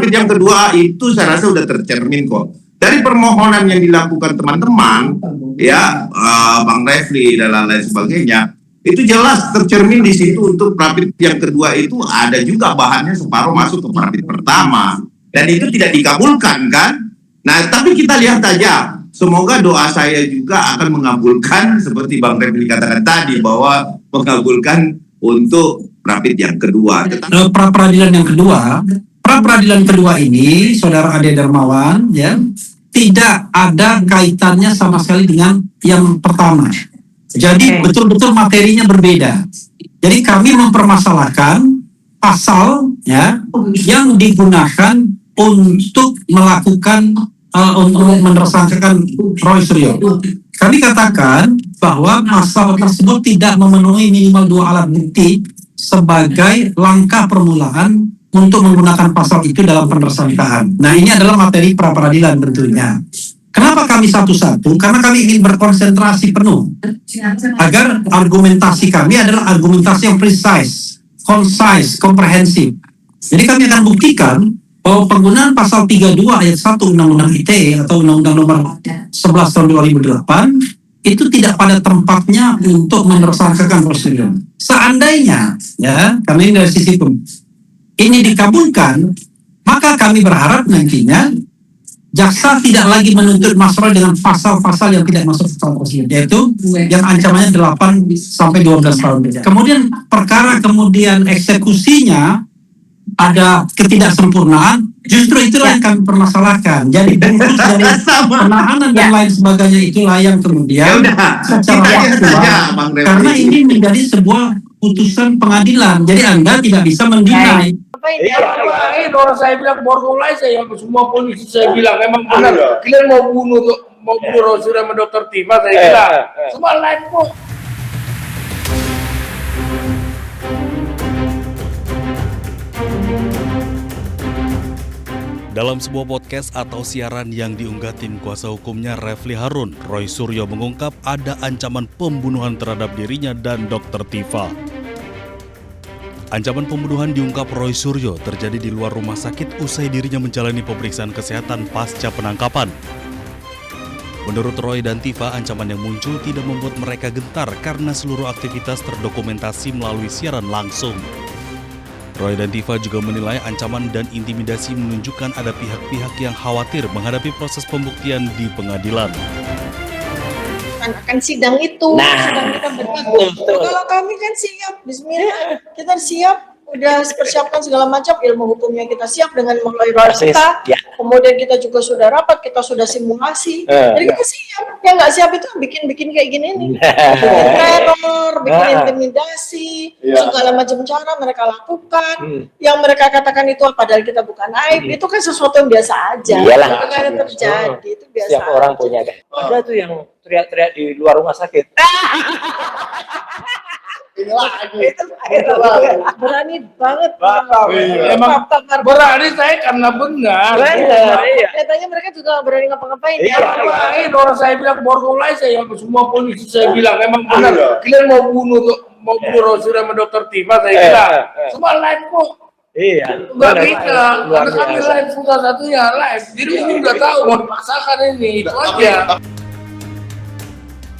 Prampit yang kedua itu saya rasa sudah tercermin kok. Dari permohonan yang dilakukan teman-teman, ya Bang Refli dan lain-lain sebagainya, itu jelas tercermin di situ untuk Prampit yang kedua itu ada juga bahannya separuh masuk ke Prampit pertama. Dan itu tidak dikabulkan kan? Nah, tapi kita lihat aja. Semoga doa saya juga akan mengabulkan seperti Bang Refli katakan tadi bahwa mengabulkan untuk Prampit yang kedua. Pra-peradilan yang kedua ini, Saudara Ade Darmawan, ya, tidak ada kaitannya sama sekali dengan yang pertama. Jadi betul-betul materinya berbeda. Jadi kami mempermasalahkan pasal ya yang digunakan untuk melakukan untuk menersangkakan Roy Suryo. Kami katakan bahwa pasal tersebut tidak memenuhi minimal 2 alat bukti sebagai langkah permulaan untuk menggunakan pasal itu dalam penersangkaan. Nah, ini adalah materi pra-peradilan tentunya. Kenapa kami satu-satu? Karena kami ingin berkonsentrasi penuh agar argumentasi kami adalah argumentasi yang precise, concise, komprehensif. Jadi kami akan buktikan bahwa penggunaan pasal 32 ayat 1 Undang-Undang ITE atau Undang-Undang Nomor 11 tahun 2008 itu tidak pada tempatnya untuk menersangkakan prosedur. Seandainya, ya, kami dari sisi hukum ini dikabulkan, maka kami berharap nantinya jaksa tidak lagi menuntut Mas Roy dengan pasal-pasal yang tidak masuk pasal prosedur, yaitu yang ancamannya 8 sampai 12 tahun. Kemudian perkara eksekusinya ada ketidaksempurnaan, justru itulah yang kami permasalahkan. Jadi bungkus dari penahanan dan lain sebagainya itulah yang kemudian secara faktual, karena ini menjadi sebuah putusan pengadilan, jadi Anda tidak bisa mendinai. Orang saya bilang borgolai saya semua polisi saya bilang memang benar. Kalian mau bunuh Roy sama Dr. Tifa saya bilang. Semua live kok. Dalam sebuah podcast atau siaran yang diunggah tim kuasa hukumnya Refli Harun, Roy Suryo mengungkap ada ancaman pembunuhan terhadap dirinya dan Dr. Tifa. Ancaman pembunuhan diungkap Roy Suryo terjadi di luar rumah sakit usai dirinya menjalani pemeriksaan kesehatan pasca penangkapan. Menurut Roy dan Tifa, ancaman yang muncul tidak membuat mereka gentar karena seluruh aktivitas terdokumentasi melalui siaran langsung. Roy dan Tifa juga menilai ancaman dan intimidasi menunjukkan ada pihak-pihak yang khawatir menghadapi proses pembuktian di pengadilan. Akan sidang itu, sidang kita berlaku. Kalau kami kan siap, bismillah, kita siap, udah persiapkan segala macam ilmu hukumnya kita siap dengan mengelola kita. Kemudian kita juga sudah rapat, kita sudah simulasi. Jadi kita siap. Yang nggak siap itu bikin kayak gini nih, bikin teror, bikin intimidasi, segala macam cara mereka lakukan. Yang mereka katakan itu padahal kita bukan aib, itu kan sesuatu yang biasa aja. Itu kan terjadi, itu biasa. Siapa orang punya kan? Ada tuh yang teriak-teriak di luar rumah sakit. Berani banget. Emang berani saya karena benar. Katanya mereka juga berani ngapa-ngapain ya. Orang saya bilang borgolai saya semua polisi saya bilang memang benar. Kalian mau bunuh Roy sama Dr. Tifa saya bilang. Semua live kok. Iya. Enggak bisa. Karena kami live susah satunya live. Jadi ini udah tahu mau dipaksakan ini. Itu aja.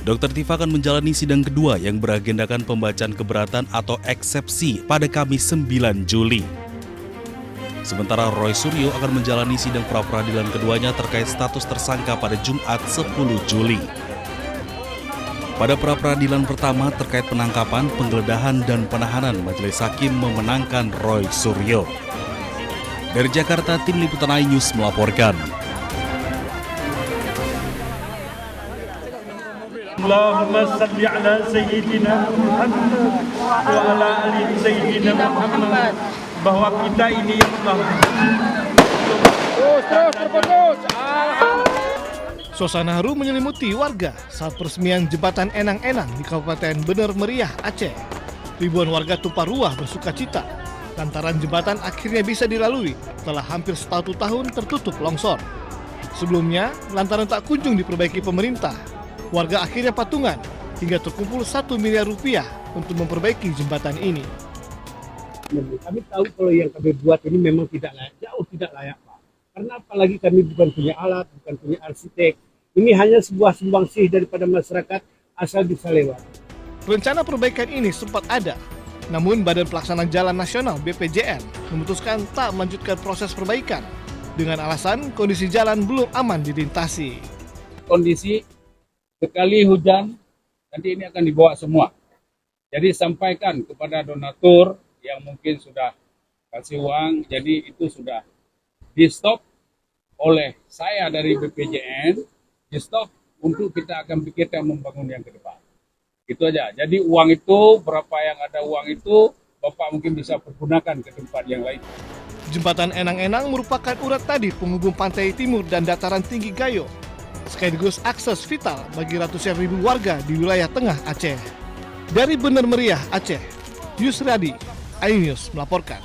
Dr. Tifa akan menjalani sidang kedua yang beragendakan pembacaan keberatan atau eksepsi pada Kamis 9 Juli. Sementara Roy Suryo akan menjalani sidang pra-peradilan keduanya terkait status tersangka pada Jumat 10 Juli. Pada pra-peradilan pertama terkait penangkapan, penggeledahan, dan penahanan, Majelis Hakim memenangkan Roy Suryo. Dari Jakarta, Tim Liputan iNews melaporkan. Allahumma salli ala Sayyidina Muhammad wa ala ali Sayyidina Muhammad, bahwa kita ini ya Allah. Terus. Suasana haru menyelimuti warga saat peresmian jembatan Enang-Enang di Kabupaten Bener Meriah, Aceh. Ribuan warga tumpah ruah bersukacita lantaran jembatan akhirnya bisa dilalui setelah hampir 1 tahun tertutup longsor. Sebelumnya, lantaran tak kunjung diperbaiki pemerintah, warga akhirnya patungan hingga terkumpul 1 miliar rupiah untuk memperbaiki jembatan ini. memang kami tahu kalau yang kami buat ini memang tidak layak, jauh tidak layak Pak. Karena apalagi kami bukan punya alat, bukan punya arsitek. Ini hanya sebuah sumbangsih daripada masyarakat asal bisa lewat. Rencana perbaikan ini sempat ada, namun Badan Pelaksana Jalan Nasional BPJN memutuskan tak melanjutkan proses perbaikan dengan alasan kondisi jalan belum aman dilintasi. Kondisi sekali hujan nanti ini akan dibawa semua. Jadi sampaikan kepada donatur yang mungkin sudah kasih uang, jadi itu sudah di stop oleh saya dari BPJN, di stop untuk kita akan pikirkan membangun yang ke depan. Itu aja. Jadi uang itu, berapa yang ada uang itu, Bapak mungkin bisa pergunakan ke tempat yang lain. Jembatan Enang-Enang merupakan urat tadi penghubung pantai timur dan dataran tinggi Gayo, sekaligus akses vital bagi ratusan ribu warga di wilayah tengah Aceh. Dari Bener Meriah, Aceh, Yusradi, iNews melaporkan.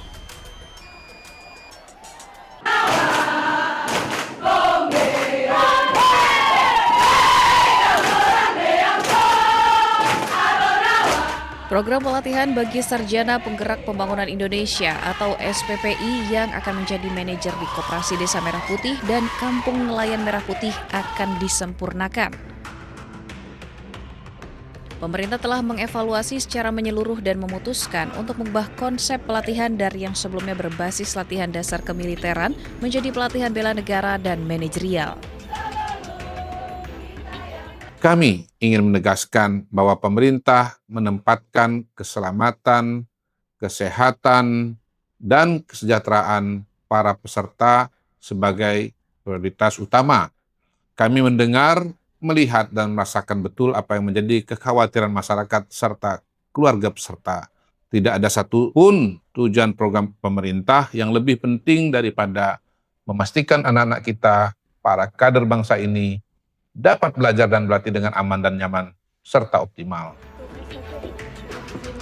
Program pelatihan bagi Sarjana Penggerak Pembangunan Indonesia atau SPPI yang akan menjadi manajer di Koperasi Desa Merah Putih dan Kampung Nelayan Merah Putih akan disempurnakan. Pemerintah telah mengevaluasi secara menyeluruh dan memutuskan untuk mengubah konsep pelatihan dari yang sebelumnya berbasis latihan dasar kemiliteran menjadi pelatihan bela negara dan manajerial. Kami ingin menegaskan bahwa pemerintah menempatkan keselamatan, kesehatan, dan kesejahteraan para peserta sebagai prioritas utama. Kami mendengar, melihat, dan merasakan betul apa yang menjadi kekhawatiran masyarakat serta keluarga peserta. Tidak ada satupun tujuan program pemerintah yang lebih penting daripada memastikan anak-anak kita, para kader bangsa ini, dapat belajar dan berlatih dengan aman dan nyaman, serta optimal.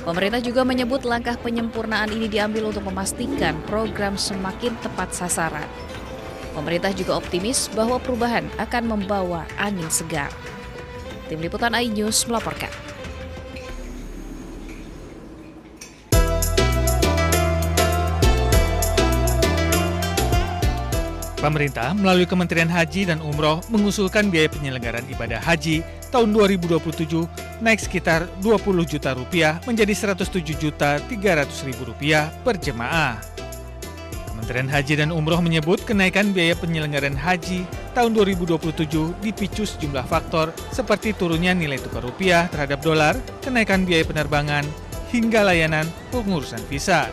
Pemerintah juga menyebut langkah penyempurnaan ini diambil untuk memastikan program semakin tepat sasaran. Pemerintah juga optimis bahwa perubahan akan membawa angin segar. Tim Liputan iNews melaporkan. Pemerintah melalui Kementerian Haji dan Umroh mengusulkan biaya penyelenggaraan ibadah haji tahun 2027 naik sekitar 20 juta rupiah menjadi 107.300.000 rupiah per jemaah. Kementerian Haji dan Umroh menyebut kenaikan biaya penyelenggaraan haji tahun 2027 dipicu sejumlah faktor seperti turunnya nilai tukar rupiah terhadap dolar, kenaikan biaya penerbangan, hingga layanan pengurusan visa.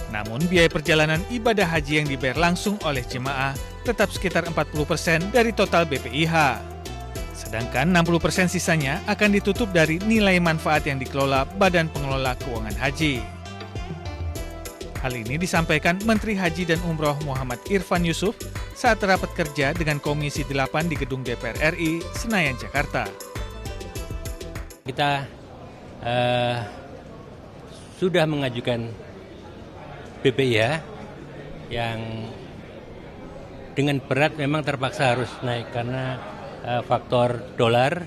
Namun biaya perjalanan ibadah haji yang dibayar langsung oleh jemaah tetap sekitar 40% dari total BPIH. Sedangkan 60% sisanya akan ditutup dari nilai manfaat yang dikelola Badan Pengelola Keuangan Haji. Hal ini disampaikan Menteri Haji dan Umroh Muhammad Irfan Yusuf saat rapat kerja dengan Komisi 8 di Gedung DPR RI, Senayan, Jakarta. Kita sudah mengajukan BPIH yang dengan berat memang terpaksa harus naik karena faktor dolar,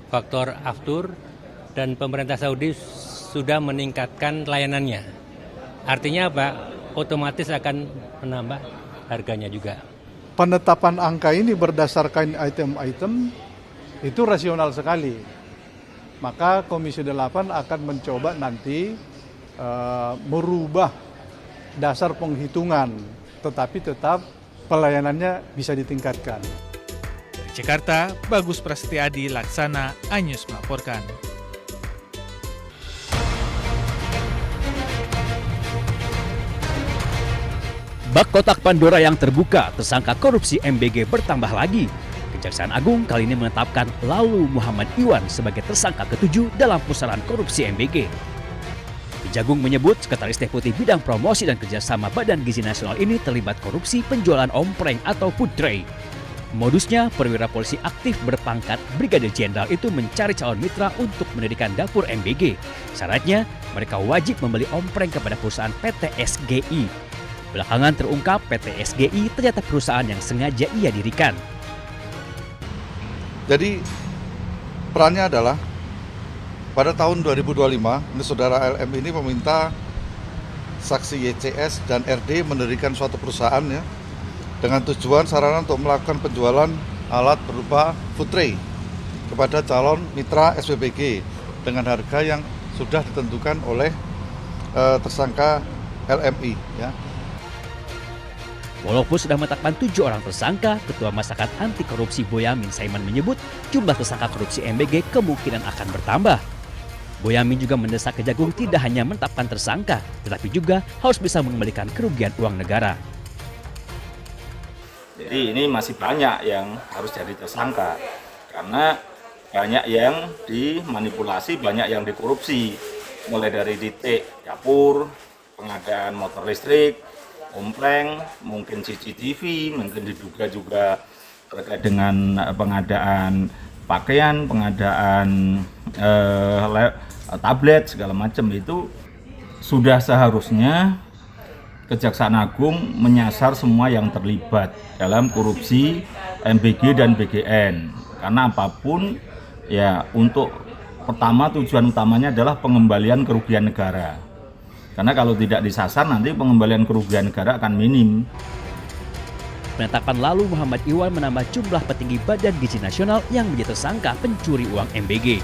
faktor aftur, dan pemerintah Saudi sudah meningkatkan layanannya. Artinya apa? Otomatis akan menambah harganya juga. Penetapan angka ini berdasarkan item-item itu rasional sekali. Maka Komisi 8 akan mencoba nanti merubah dasar penghitungan, tetapi tetap pelayanannya bisa ditingkatkan. Dari Jakarta, Bagus Prasetyadi Laksana, iNews melaporkan. Bak kotak Pandora yang terbuka, tersangka korupsi MBG bertambah lagi. Kejaksaan Agung kali ini menetapkan Lalu Muhammad Iwan sebagai tersangka ke-7 dalam pusaran korupsi MBG. Kejagung menyebut Sekretaris Deputi Bidang Promosi dan Kerjasama Badan Gizi Nasional ini terlibat korupsi penjualan ompreng atau food tray. Modusnya, perwira polisi aktif berpangkat Brigadir Jenderal itu mencari calon mitra untuk mendirikan dapur MBG. Syaratnya, mereka wajib membeli ompreng kepada perusahaan PT SGI. Belakangan terungkap PT SGI ternyata perusahaan yang sengaja ia dirikan. Jadi perannya adalah pada tahun 2025, ini saudara LM ini meminta saksi YCS dan RD mendirikan suatu perusahaan ya, dengan tujuan sarana untuk melakukan penjualan alat berupa food tray kepada calon mitra SPBG dengan harga yang sudah ditentukan oleh tersangka LMI ya. Walaupun sudah menetapkan 7 orang tersangka, Ketua Masyarakat Anti Korupsi Boyamin Saiman menyebut jumlah tersangka korupsi MBG kemungkinan akan bertambah. Boyamin juga mendesak Kejagung tidak hanya menetapkan tersangka, tetapi juga harus bisa mengembalikan kerugian uang negara. Jadi ini masih banyak yang harus jadi tersangka, karena banyak yang dimanipulasi, banyak yang dikorupsi, mulai dari titik dapur, pengadaan motor listrik, kompleng, mungkin CCTV, mungkin diduga juga terkait dengan pengadaan pakaian, pengadaan tablet, segala macam. Itu sudah seharusnya Kejaksaan Agung menyasar semua yang terlibat dalam korupsi MBG dan BGN. Karena apapun ya, untuk pertama tujuan utamanya adalah pengembalian kerugian negara. Karena kalau tidak disasar nanti pengembalian kerugian negara akan minim. Penetapan lalu Muhammad Iwan menambah jumlah petinggi Badan Gizi Nasional yang menjadi tersangka pencuri uang MBG.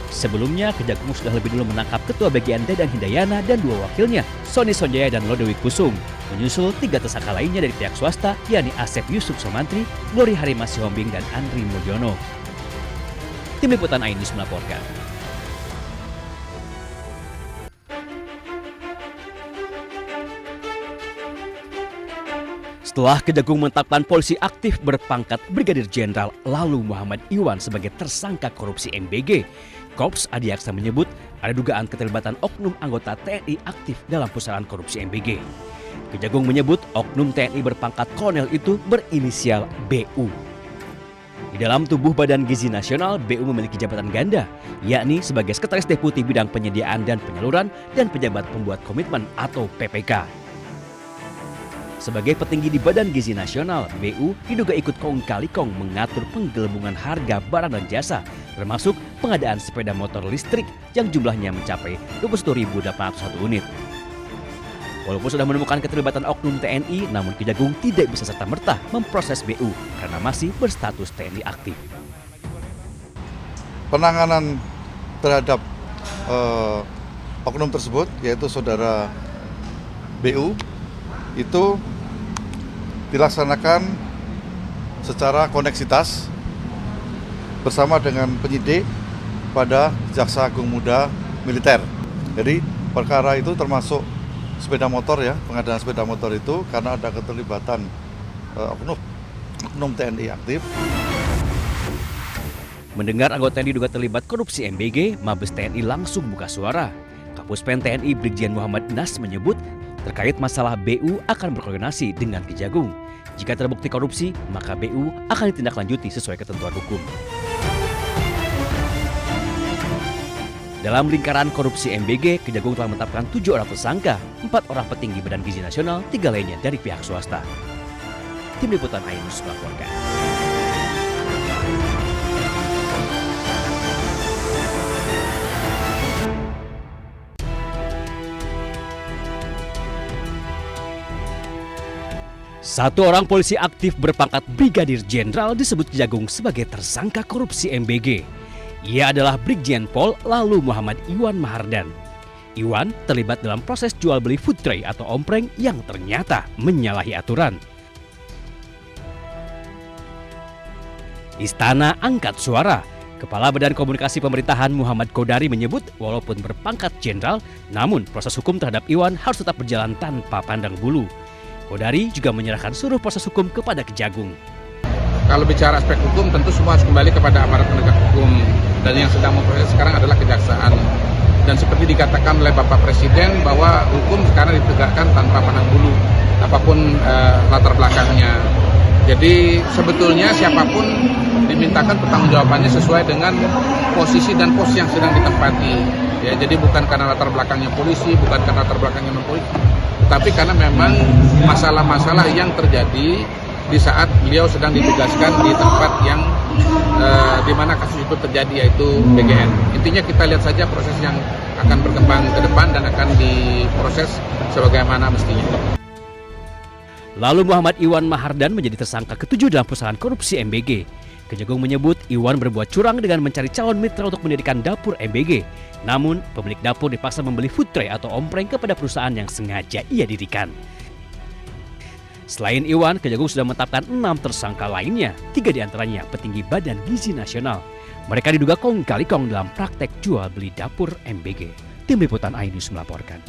Sebelumnya, Kejagung sudah lebih dulu menangkap Ketua BGN Dedan Hindayana dan 2 wakilnya, Sony Sonjaya dan Lodewijk Kusung. Menyusul 3 tersangka lainnya dari pihak swasta, yakni Asep Yusuf Somantri, Glory Harima Sihombing, dan Andri Mulyono. Tim Liputan Ainus melaporkan. Setelah Kejagung menetapkan polisi aktif berpangkat Brigadir Jenderal lalu Muhammad Iwan sebagai tersangka korupsi MBG, Korps Adi Aksa menyebut ada dugaan keterlibatan oknum anggota TNI aktif dalam pusaran korupsi MBG. Kejagung menyebut oknum TNI berpangkat kolonel itu berinisial BU. Di dalam tubuh Badan Gizi Nasional, BU memiliki jabatan ganda, yakni sebagai Sekretaris Deputi Bidang Penyediaan dan Penyaluran dan Pejabat Pembuat Komitmen atau PPK. Sebagai petinggi di Badan Gizi Nasional, BU diduga ikut kong-kali kong mengatur penggelembungan harga barang dan jasa, termasuk pengadaan sepeda motor listrik yang jumlahnya mencapai 21.801 unit. Walaupun sudah menemukan keterlibatan oknum TNI, namun Kejagung tidak bisa serta-merta memproses BU karena masih berstatus TNI aktif. Penanganan terhadap oknum tersebut, yaitu saudara BU, itu dilaksanakan secara koneksitas bersama dengan penyidik pada Jaksa Agung Muda Militer. Jadi perkara itu termasuk sepeda motor ya, pengadaan sepeda motor itu karena ada keterlibatan oknum TNI aktif. Mendengar anggota yang diduga terlibat korupsi MBG, Mabes TNI langsung buka suara. Kapuspen TNI Brigjen Muhammad Nas menyebut terkait masalah BU akan berkoordinasi dengan Kejagung. Jika terbukti korupsi, maka BU akan ditindaklanjuti sesuai ketentuan hukum. Dalam lingkaran korupsi MBG, Kejagung telah menetapkan 7 orang tersangka, 4 orang petinggi Badan Gizi Nasional, 3 lainnya dari pihak swasta. Tim Liputan Ainus melaporkan. Satu orang polisi aktif berpangkat Brigadir Jenderal disebut Kejagung sebagai tersangka korupsi MBG. Ia adalah Brigjen Pol lalu Muhammad Iwan Mahardan. Iwan terlibat dalam proses jual beli food tray atau ompreng yang ternyata menyalahi aturan. Istana angkat suara. Kepala Badan Komunikasi Pemerintahan Muhammad Kodari menyebut walaupun berpangkat jenderal, namun proses hukum terhadap Iwan harus tetap berjalan tanpa pandang bulu. Kodari juga menyerahkan seluruh proses hukum kepada Kejagung. Kalau bicara aspek hukum, tentu semua harus kembali kepada aparat penegak hukum. Dan yang sedang memproses sekarang adalah kejaksaan. Dan seperti dikatakan oleh Bapak Presiden bahwa hukum sekarang ditegakkan tanpa pandang bulu, apapun latar belakangnya. Jadi sebetulnya siapapun dimintakan pertanggungjawabannya sesuai dengan posisi dan pos yang sedang ditempati. Ya, jadi bukan karena latar belakangnya polisi, bukan karena latar belakangnya non-polisi, tapi karena memang masalah-masalah yang terjadi di saat beliau sedang ditugaskan di tempat yang di mana kasus itu terjadi, yaitu BGN. Intinya kita lihat saja proses yang akan berkembang ke depan dan akan diproses sebagaimana mestinya. Lalu Muhammad Iwan Mahardan menjadi tersangka ke-7 dalam pusaran korupsi MBG. Kejagung menyebut Iwan berbuat curang dengan mencari calon mitra untuk mendirikan dapur MBG. Namun, pemilik dapur dipaksa membeli food tray atau ompreng kepada perusahaan yang sengaja ia dirikan. Selain Iwan, Kejagung sudah menetapkan 6 tersangka lainnya, 3 diantaranya petinggi Badan Gizi Nasional. Mereka diduga kong kali kong dalam praktek jual beli dapur MBG. Tim Liputan iNews melaporkan.